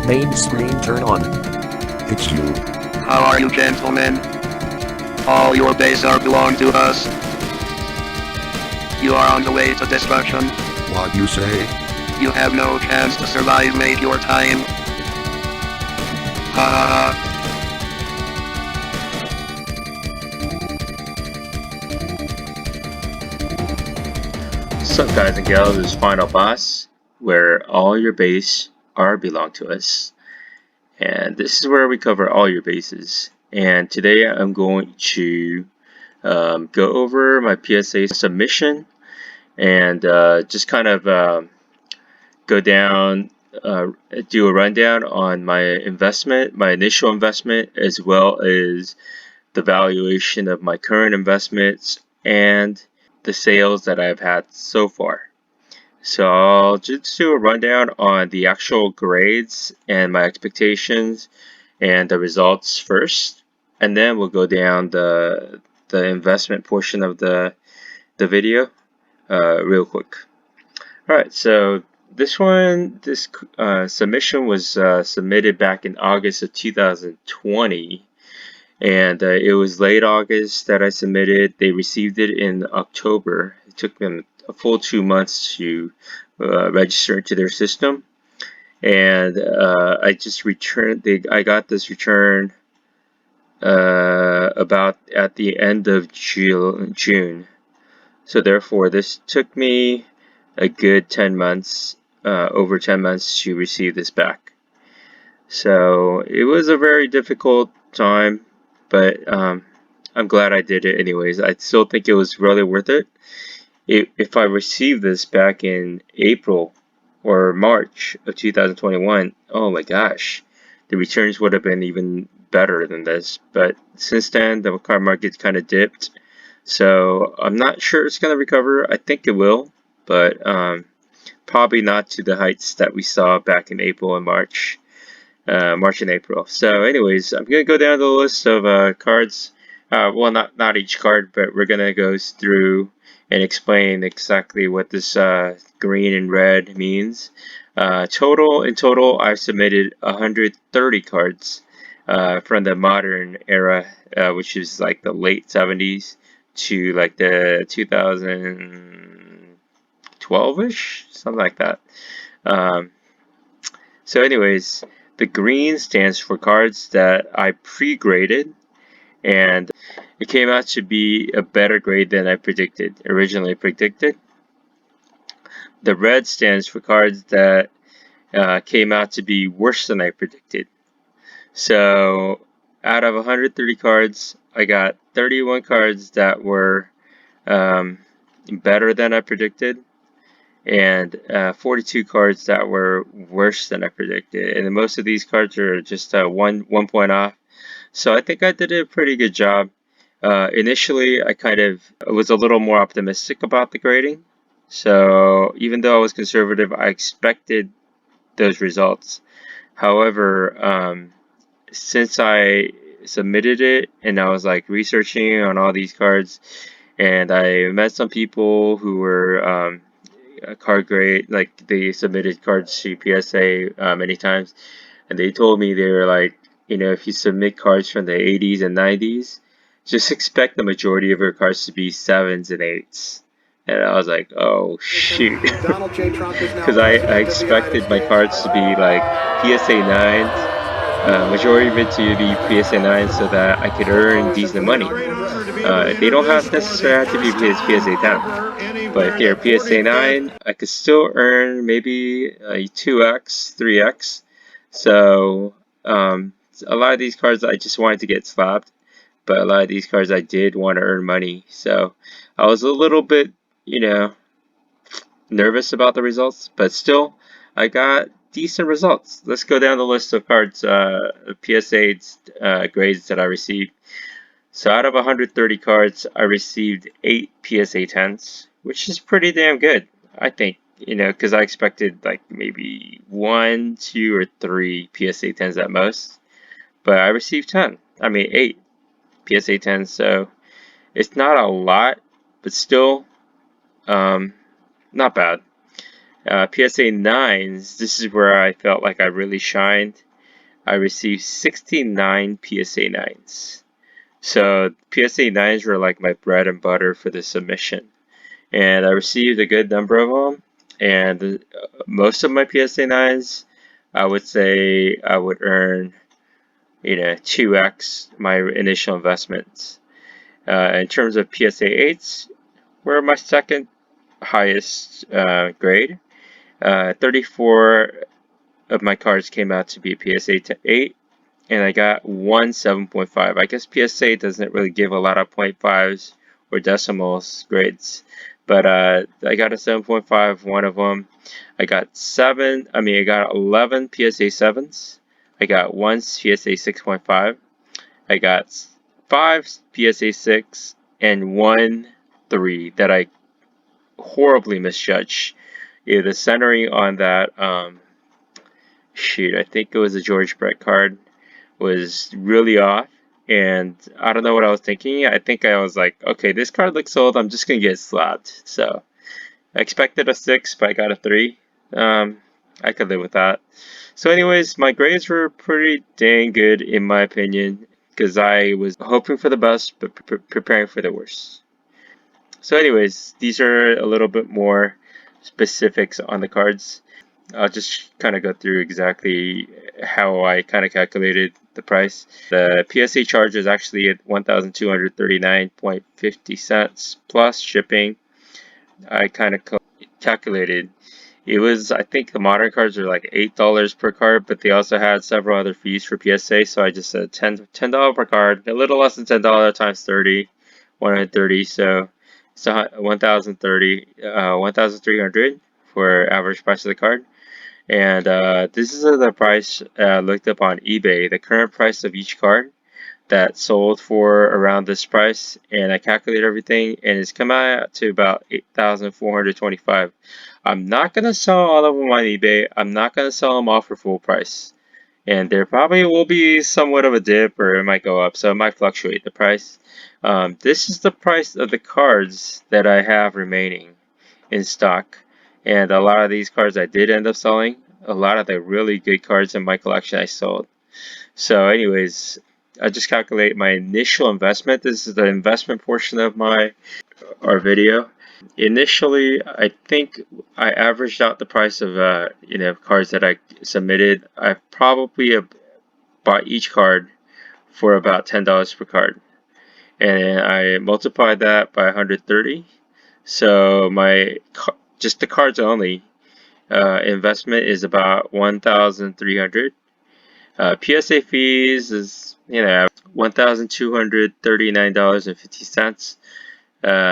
Main screen turn on. It's you. How are you, gentlemen? All your base are belong to us. You are on the way to destruction. What you say? You have no chance to survive, mate. Your time. Ha ha ha. What's up, guys and gals? This is Final Boss, where all your base are belong to us. And this is where we cover all your bases. And today I'm going to go over my PSA submission and just kind of go down, do a rundown on my investment, my initial investment, as well as the valuation of my current investments and the sales that I've had so far. So I'll just do a rundown on the actual grades and my expectations and the results first, and then we'll go down the investment portion of the video real quick. Alright, so this submission was submitted back in August of 2020, and it was late August that I submitted. They received it in October. It took them a full 2 months to register into their system, and I just returned. I got this return about at the end of June. So therefore, this took me a good 10 months, over 10 months to receive this back. So it was a very difficult time, but I'm glad I did it anyways. I still think it was really worth it. If I received this back in April or March of 2021, oh my gosh, the returns would have been even better than this. But since then, the car market kind of dipped, so I'm not sure it's going to recover. I think it will, but probably not to the heights that we saw back in April and March. March and April. So anyways, I'm going to go down the list of cards. Well, not each card, but we're going to go through and explain exactly what this green and red means. In total, I've submitted 130 cards from the modern era, which is like the late 70s to like the 2012-ish, something like that. So anyways, the green stands for cards that I pre-graded, and it came out to be a better grade than I originally predicted. The red stands for cards that came out to be worse than I predicted. So out of 130 cards, I got 31 cards that were better than I predicted, and 42 cards that were worse than I predicted. And most of these cards are just one point off. So I think I did a pretty good job. Initially, I kind of was a little more optimistic about the grading. So even though I was conservative, I expected those results. However, since I submitted it and I was like researching on all these cards, and I met some people who were card grade, like they submitted cards to PSA many times, and they told me they were like, you know, if you submit cards from the 80s and 90s, just expect the majority of your cards to be 7s and 8s. And I was like, oh shoot, because I expected my cards to be like PSA 9s, majority of it to be PSA 9s, so that I could earn decent money. They don't necessarily have to be PSA 10, but if they're PSA 9, I could still earn maybe a 2x, 3x. So a lot of these cards I just wanted to get slapped, but a lot of these cards I did want to earn money. So I was a little bit, you know, nervous about the results, but still I got decent results. Let's go down the list of cards, PSA grades that I received. So out of 130 cards, I received 8 PSA 10s, which is pretty damn good, I think. You know, because I expected like maybe 1, 2, or 3 PSA 10s at most, but I received 8 PSA 10s. So it's not a lot, but still, not bad. PSA 9s, this is where I felt like I really shined. I received 69 PSA 9s. So PSA 9s were like my bread and butter for the submission. And I received a good number of them. And most of my PSA 9s, I would say I would earn, 2x my initial investments. In terms of PSA 8s, were my second highest grade. 34 of my cards came out to be a PSA 8, and I got one 7.5. I guess PSA doesn't really give a lot of 0.5s or decimals grades, but I got a 7.5, one of them. I got 11 PSA 7s. I got one PSA 6.5. I got 5 PSA 6 and 1 3 that I horribly misjudged. Yeah, the centering on that, I think it was a George Brett card, was really off. And I don't know what I was thinking. I think I was like, okay, this card looks old. I'm just going to get slapped. So I expected a 6, but I got a 3. I could live with that. So anyways, my grades were pretty dang good in my opinion, because I was hoping for the best, but preparing for the worst. So anyways, these are a little bit more specifics on the cards. I'll just kind of go through exactly how I kind of calculated the price. The PSA charge is actually at 1,239.50 cents plus shipping. I kind of calculated. It was, I think the modern cards are like $8 per card, but they also had several other fees for PSA, so I just said $10 per card, a little less than $10 times 30, 130, so it's 1,030, 1,300 for average price of the card. And this is the price looked up on eBay, the current price of each card that sold for around this price, and I calculated everything, and it's come out to about 8,425. I'm not gonna sell all of them on eBay. I'm not gonna sell them all for full price, and there probably will be somewhat of a dip, or it might go up, so it might fluctuate the price. This is the price of the cards that I have remaining in stock, and a lot of these cards I did end up selling. A lot of the really good cards in my collection I sold. So anyways, I just calculate my initial investment. This is the investment portion of our video. Initially, I think I averaged out the price of cards that I submitted. I probably bought each card for about $10 per card, and I multiplied that by 130. So just the cards only investment is about 1,300. PSA fees is $1,239.50.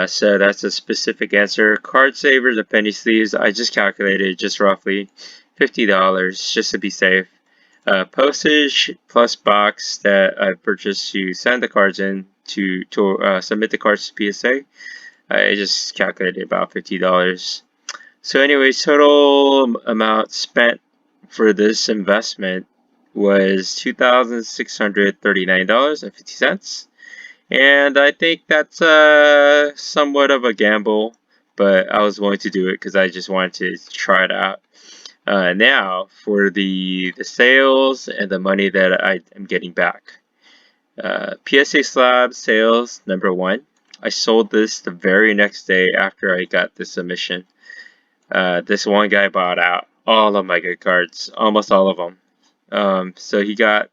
So that's a specific answer. Card savers and penny sleeves, I just calculated just roughly $50 just to be safe. Postage plus box that I purchased to send the cards in to submit the cards to PSA. I just calculated about $50. So anyways, total amount spent for this investment was $2,639.50. And I think that's somewhat of a gamble, but I was willing to do it because I just wanted to try it out. Now for the sales and the money that I am getting back. PSA slab sales number 1. I sold this the very next day after I got the submission. This one guy bought out all of my good cards, almost all of them. So he got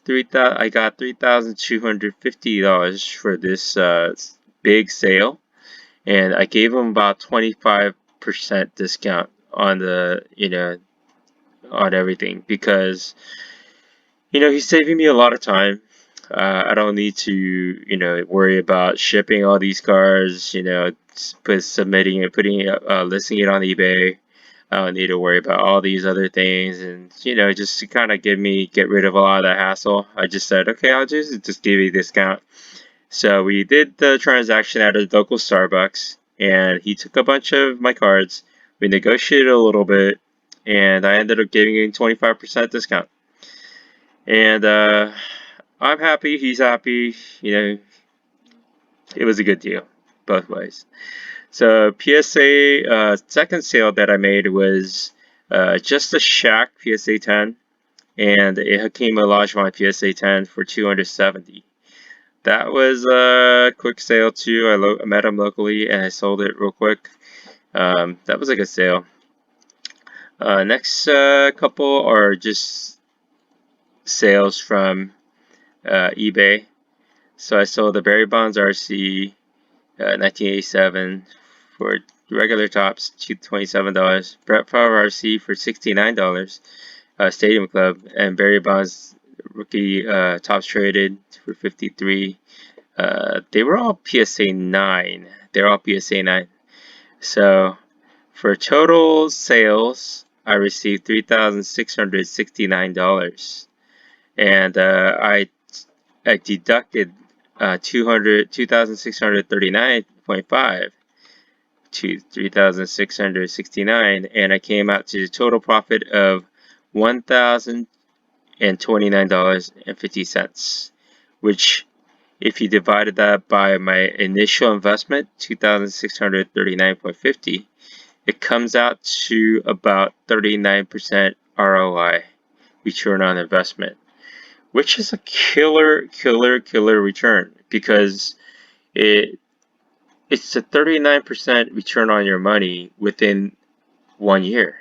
I got $3,250 for this big sale, and I gave him about 25% discount on on everything because he's saving me a lot of time. I don't need to worry about shipping all these cards, submitting it, listing it on eBay. I don't need to worry about all these other things, and just to kind of get rid of a lot of that hassle. I just said, okay, I'll just give you a discount. So we did the transaction at a local Starbucks, and he took a bunch of my cards. We negotiated a little bit, and I ended up giving him 25% discount. And I'm happy, he's happy. It was a good deal both ways. So PSA second sale that I made was just a Shaq PSA 10, and a Hakeem Olajuwon PSA 10 for $270. That was a quick sale too. I met him locally and I sold it real quick. That was a good sale. Next couple are just sales from eBay. So I sold the Barry Bonds RC 1987 for regular tops $27, Brett Favre RC for $69, Stadium Club, and Barry Bonds rookie tops traded for $53. They were all PSA 9. They're all PSA 9. So for total sales, I received $3,669, and I deducted 2,639.5 to 3,669, and I came out to a total profit of $1,029.50, which, if you divided that by my initial investment, 2,639.50, it comes out to about 39% ROI, return on investment, which is a killer return, because it's a 39% return on your money within 1 year.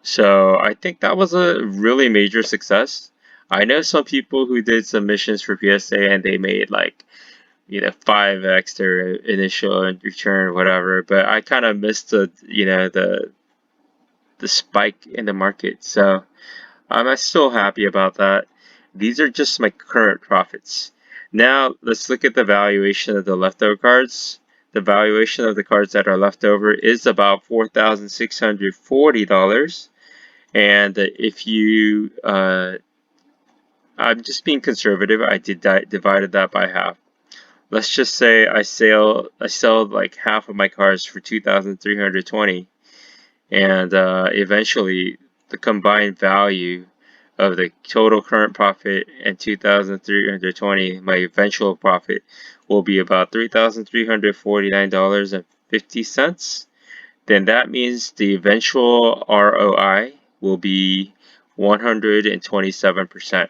So I think that was a really major success. I know some people who did submissions for PSA and they made like 5x their initial return or whatever, but I kind of missed the spike in the market. So I'm still happy about that. These are just my current profits. Now let's look at the valuation of the leftover cards. The valuation of the cards that are left over is about $4,640. And if you, I'm just being conservative, I divided that by half. Let's just say I sell like half of my cards for 2,320, and eventually the combined value of the total current profit and 2,320, my eventual profit, will be about $3,349.50. Then that means the eventual ROI will be 127%,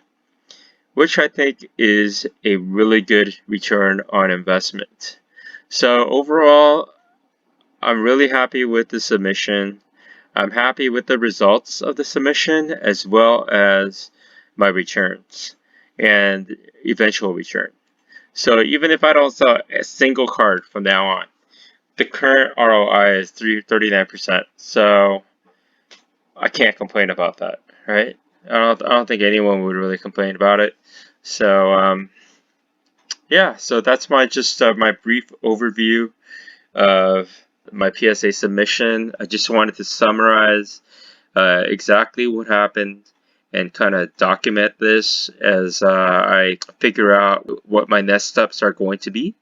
which I think is a really good return on investment. So overall, I'm really happy with the submission. I'm happy with the results of the submission, as well as my returns and eventual return. So even if I don't sell a single card from now on, the current ROI is 39%. So I can't complain about that, right? I don't think anyone would really complain about it. So yeah, so that's my brief overview of my PSA submission. I just wanted to summarize exactly what happened and kind of document this as I figure out what my next steps are going to be.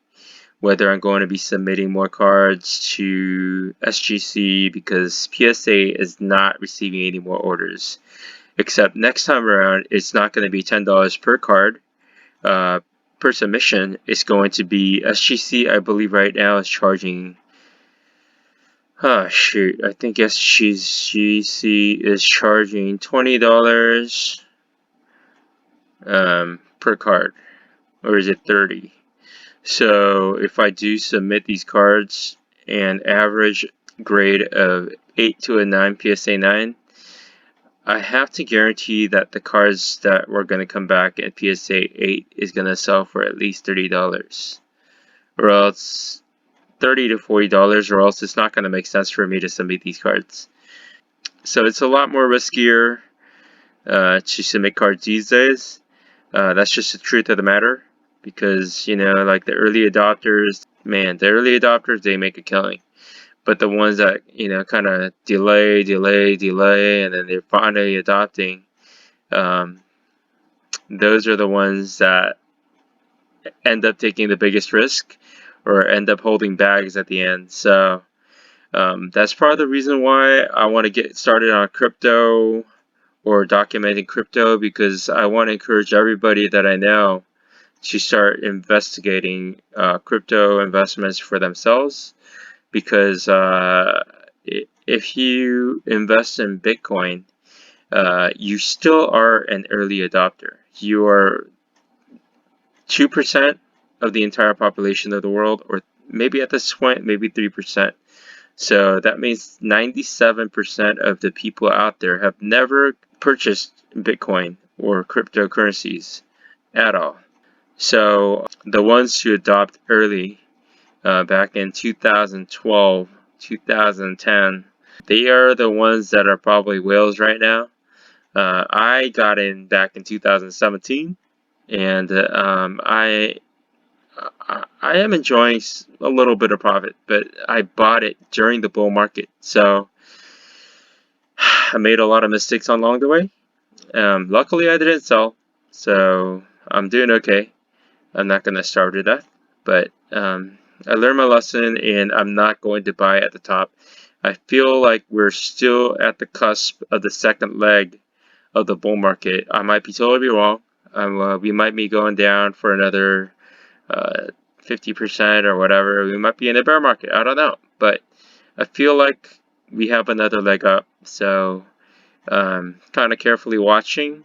Whether I'm going to be submitting more cards to SGC, because PSA is not receiving any more orders. Except next time around, it's not going to be $10 per card per submission. It's going to be SGC, I believe right now is charging, I think SGC is charging $20 per card, or is it 30? So if I do submit these cards and average grade of 8 to a 9 PSA 9, I have to guarantee that the cards that were going to come back at PSA 8 is going to sell for at least $30, or else $30 to $40, or else it's not going to make sense for me to submit these cards. So it's a lot more riskier to submit cards these days. That's just the truth of the matter. Because, like the early adopters, man, they make a killing. But the ones that, kind of delay, and then they're finally adopting, those are the ones that end up taking the biggest risk or end up holding bags at the end. So that's part of the reason why I want to get started on crypto or documenting crypto, because I want to encourage everybody that I know to start investigating crypto investments for themselves, because if you invest in Bitcoin, you still are an early adopter. You are 2% of the entire population of the world, or maybe at this point, maybe 3%. So that means 97% of the people out there have never purchased Bitcoin or cryptocurrencies at all. So the ones who adopt early, back in 2012, 2010, they are the ones that are probably whales right now. I got in back in 2017, and I am enjoying a little bit of profit, but I bought it during the bull market, so I made a lot of mistakes along the way. Luckily, I didn't sell, so I'm doing okay. I'm not going to starve to death, but I learned my lesson, and I'm not going to buy at the top. I feel like we're still at the cusp of the second leg of the bull market. I might be totally wrong. We might be going down for another 50% or whatever. We might be in a bear market. I don't know, but I feel like we have another leg up. So kind of carefully watching.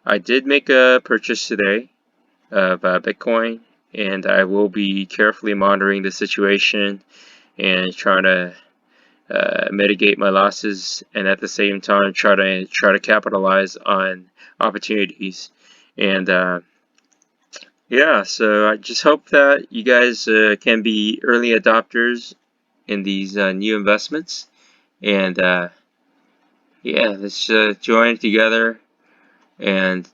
I did make a purchase today of Bitcoin, and I will be carefully monitoring the situation and trying to mitigate my losses, and at the same time try to capitalize on opportunities. And yeah, so I just hope that you guys can be early adopters in these new investments, and yeah, let's join together and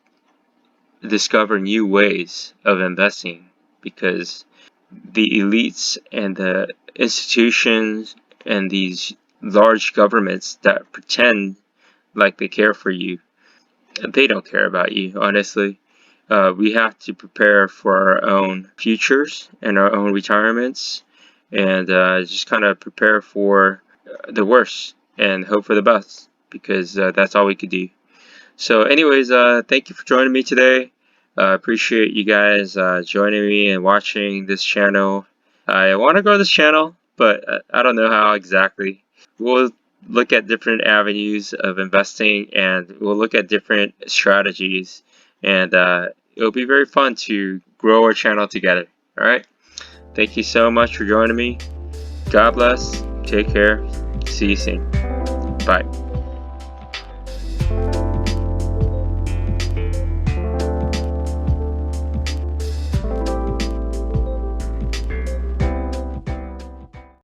discover new ways of investing, because the elites and the institutions and these large governments that pretend like they care for you, they don't care about you, honestly. We have to prepare for our own futures and our own retirements, and just kind of prepare for the worst and hope for the best, because that's all we could do. So anyways, thank you for joining me today. I appreciate you guys joining me and watching this channel. I want to grow this channel, but I don't know how exactly. We'll look at different avenues of investing, and we'll look at different strategies, and it'll be very fun to grow our channel together. Alright? Thank you so much for joining me. God bless. Take care. See you soon. Bye.